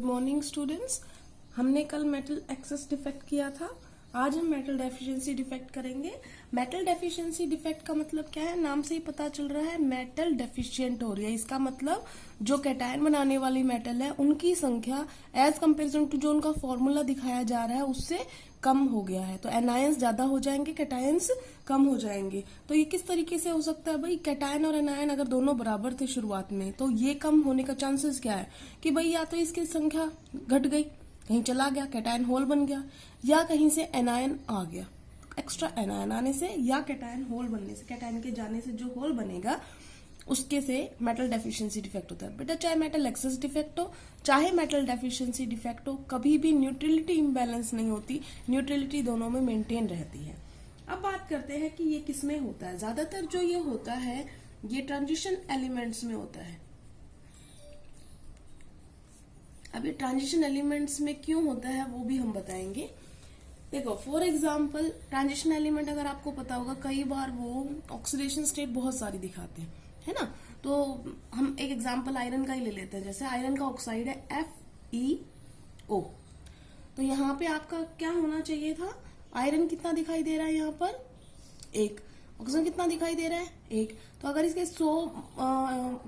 Good morning students. हमने कल metal access defect किया था। आज हम मेटल डेफिशिएंसी डिफेक्ट करेंगे। मेटल डेफिशिएंसी डिफेक्ट का मतलब क्या है, नाम से ही पता चल रहा है मेटल डेफिशिएंट हो रही है। इसका मतलब जो कैटायन बनाने वाली मेटल है उनकी संख्या एज कंपेरिजन टू जो उनका फॉर्मूला दिखाया जा रहा है उससे कम हो गया है। तो एनायंस ज्यादा हो जाएंगे, कैटायंस कम हो जाएंगे। तो ये किस तरीके से हो सकता है भाई, कैटायन और एनायन अगर दोनों बराबर थे शुरुआत में तो ये कम होने का चांसेस क्या है कि भाई या तो इसकी संख्या घट गई, कहीं चला गया, कैटायन होल बन गया, या कहीं से एनायन आ गया, एक्स्ट्रा एनायन आने से या कैटायन होल बनने से, कैटायन के जाने से जो होल बनेगा उसके से मेटल डेफिशिएंसी डिफेक्ट होता है। बेटा चाहे मेटल एक्सेस डिफेक्ट हो चाहे मेटल डेफिशिएंसी डिफेक्ट हो, कभी भी न्यूट्रलिटी इम्बैलेंस नहीं होती, न्यूट्रलिटी दोनों में मेंटेन रहती है। अब बात करते हैं कि ये किस में होता है। ज्यादातर जो ये होता है ये ट्रांजिशन एलिमेंट्स में होता है। अब ये ट्रांजिशन एलिमेंट्स में क्यों होता है वो भी हम बताएंगे। देखो फॉर एग्जाम्पल ट्रांजिशन एलिमेंट अगर आपको पता होगा कई बार वो ऑक्सीडेशन स्टेट बहुत सारी दिखाते हैं, है ना। तो हम एक एग्जाम्पल आयरन का ही ले लेते हैं। जैसे आयरन का ऑक्साइड है FeO, तो यहाँ पे आपका क्या होना चाहिए था, आयरन कितना दिखाई दे रहा है यहाँ पर 1, ऑक्सीजन कितना दिखाई दे रहा है 1। तो अगर इसके 100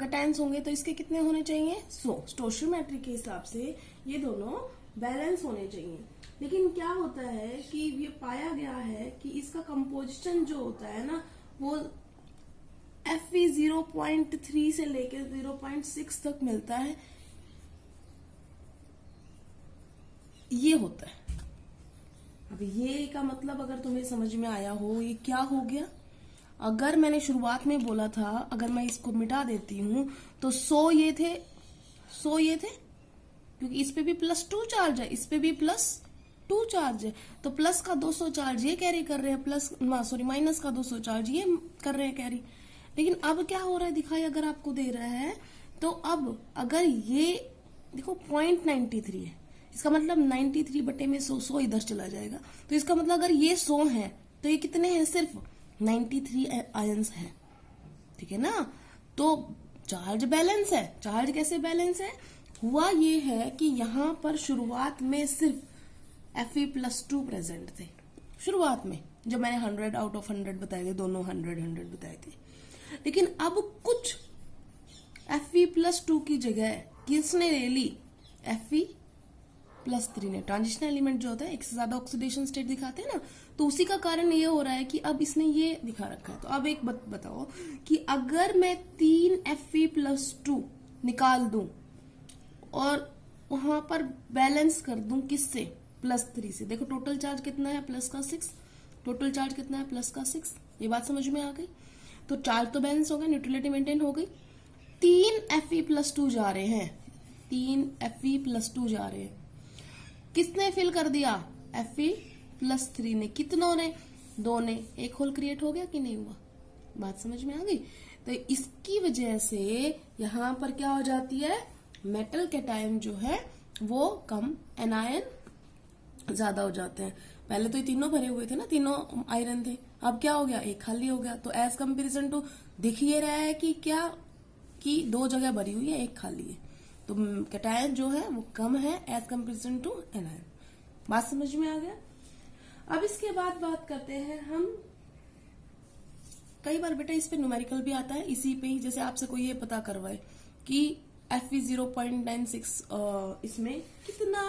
कैटायंस होंगे तो इसके कितने होने चाहिए 100। स्टोइचियोमेट्री के हिसाब से ये दोनों बैलेंस होने चाहिए। लेकिन क्या होता है कि ये पाया गया है कि इसका कंपोजिशन जो होता है ना वो Fe 0.3 से लेकर 0.6 तक मिलता है, ये होता है। अब ये का मतलब अगर तुम्हें समझ में आया हो ये क्या हो गया, अगर मैंने शुरुआत में बोला था अगर मैं इसको मिटा देती हूं तो 100 ये थे, 100 ये थे, क्योंकि इस पे भी +2 चार्ज है, इस पे भी +2 चार्ज है, तो प्लस का 200 चार्ज ये कैरी कर रहे हैं, माइनस का 200 चार्ज ये कर रहे हैं कैरी। लेकिन अब क्या हो रहा है दिखाई अगर आपको दे रहा है तो अब अगर ये देखो 0.93 है, इसका मतलब 93 बटे में 100 इधर चला जाएगा। तो इसका मतलब अगर ये 100 है तो ये कितने हैं, सिर्फ 93 आयंस है, ठीक है ना। तो चार्ज बैलेंस है। चार्ज कैसे बैलेंस है, हुआ ये है कि यहाँ पर शुरुआत में सिर्फ Fe+2 प्रेजेंट थे शुरुआत में, जब मैंने 100 आउट ऑफ 100 बताए थे, दोनों 100 बताए थे। लेकिन अब कुछ Fe+2 की जगह किसने ले ली, Fe+3 ने। ट्रांजिशन एलिमेंट जो होता है एक से ज्यादा ऑक्सीडेशन स्टेट दिखाते हैं ना, तो उसी का कारण ये हो रहा है कि अब इसने ये दिखा रखा है। तो अब एक बात बताओ कि अगर मैं 3 Fe+2 निकाल दूं और वहां पर बैलेंस कर दूं किससे, +3 से, देखो टोटल चार्ज कितना है +6, टोटल चार्ज कितना है +6, ये बात समझ में आ गई। तो चार्ज तो बैलेंस हो गया, न्यूट्रलिटी मेंटेन हो गई। 3 Fe+2 जा रहे हैं, 3 Fe+2 जा रहे हैं, किसने फिल कर दिया, Fe+3 ने। कितनों ने, 2 ने। एक होल क्रिएट हो गया कि नहीं हुआ, बात समझ में आ गई। तो इसकी वजह से यहां पर क्या हो जाती है, मेटल कैटायन जो है वो कम, एनायन ज्यादा हो जाते हैं। पहले तो ये तीनों भरे हुए थे ना, तीनों आयरन थे, अब क्या हो गया, एक खाली हो गया। तो एज कंपेरिजन टू दिख ये रहा है कि क्या कि 2 जगह भरी हुई है, एक खाली है। तो कैटायन जो है वो कम है एज कंपेरिजन टू एनायन। बात समझ में आ गया। अब इसके बाद बात करते हैं हम, कई बार बेटा इस पे न्यूमेरिकल भी आता है इसी पे ही। जैसे आपसे कोई ये पता करवाए कि Fe 0.96 इसमें कितना,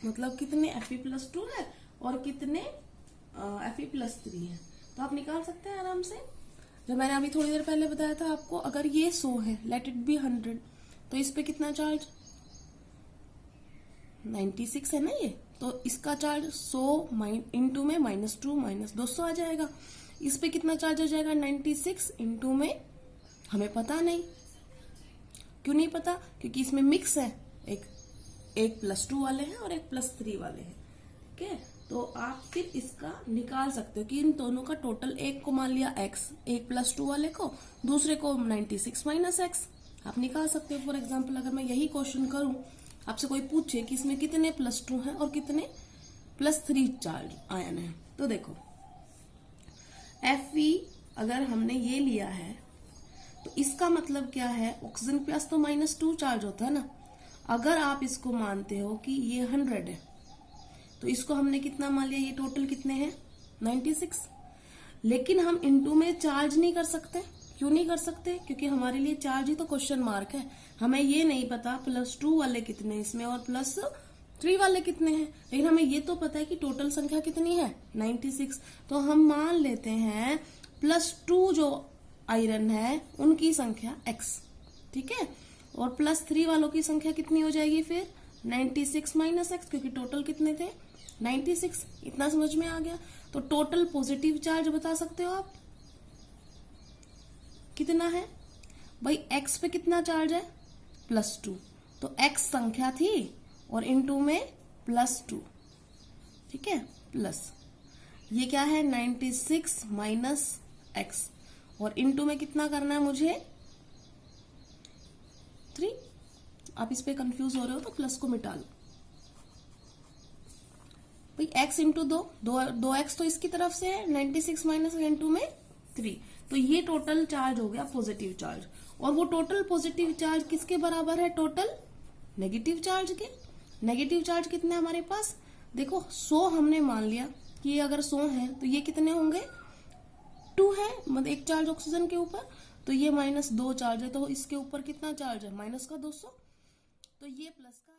मतलब कितने Fe+2 है और कितने Fe+3 है, तो आप निकाल सकते हैं आराम से। जब मैंने अभी थोड़ी देर पहले बताया था आपको, अगर ये 100 है, लेट इट बी 100, तो इस पे कितना चार्ज 96 है ना ये, तो इसका चार्ज 100 इंटू में -2 -200 आ जाएगा। इस पे कितना चार्ज आ जाएगा 96 इंटू में, हमें पता नहीं। क्यों नहीं पता, क्योंकि इसमें मिक्स है, एक +2 वाले हैं और एक +3 वाले हैं, ठीक है। तो आप फिर इसका निकाल सकते हो कि इन दोनों का टोटल, एक को मान लिया x, एक +2 वाले को, दूसरे को 96 - x, आप निकाल सकते हो। फॉर एग्जाम्पल अगर मैं यही क्वेश्चन करूं, आपसे कोई पूछे कि इसमें कितने +2 हैं और कितने +3 चार्ज आयन है, तो देखो Fe अगर हमने ये लिया है तो इसका मतलब क्या है, ऑक्सीजन प्लस तो -2 चार्ज होता है ना, अगर आप इसको मानते हो कि ये 100 है, तो इसको हमने कितना मान लिया, ये टोटल कितने हैं 96। लेकिन हम इनटू में चार्ज नहीं कर सकते। क्यों नहीं कर सकते? क्योंकि हमारे लिए चार्ज ही तो क्वेश्चन मार्क है। हमें ये नहीं पता +2 वाले कितने इसमें और +3 वाले कितने हैं, लेकिन हमें ये तो पता है कि टोटल संख्या कितनी है 96। तो हम मान लेते हैं +2 जो आयरन है उनकी संख्या x, ठीक है, और +3 वालों की संख्या कितनी हो जाएगी फिर 96 - x, क्योंकि टोटल कितने थे 96। इतना समझ में आ गया? तो टोटल पॉजिटिव चार्ज बता सकते हो आप कितना है भाई? x पे कितना चार्ज है +2, तो x संख्या थी और इनटू में +2, ठीक है, प्लस ये क्या है 96 - x, और इनटू में कितना करना है मुझे 3। आप इस पे कंफ्यूज हो रहे हो तो प्लस को मिटा लो भाई। x इंटू 2x तो इसकी तरफ से है, 96 माइनस इंटू में 3, तो ये टोटल चार्ज हो गया पॉजिटिव चार्ज। और वो टोटल पॉजिटिव चार्ज किसके बराबर है? टोटल नेगेटिव चार्ज के। नेगेटिव चार्ज कितने हमारे पास? देखो 100 हमने मान लिया कि ये अगर 100 है तो ये कितने होंगे 2 है, मतलब एक चार्ज ऑक्सीजन के ऊपर, तो ये -2 चार्ज है, तो इसके ऊपर कितना चार्ज है -200, तो ये प्लस का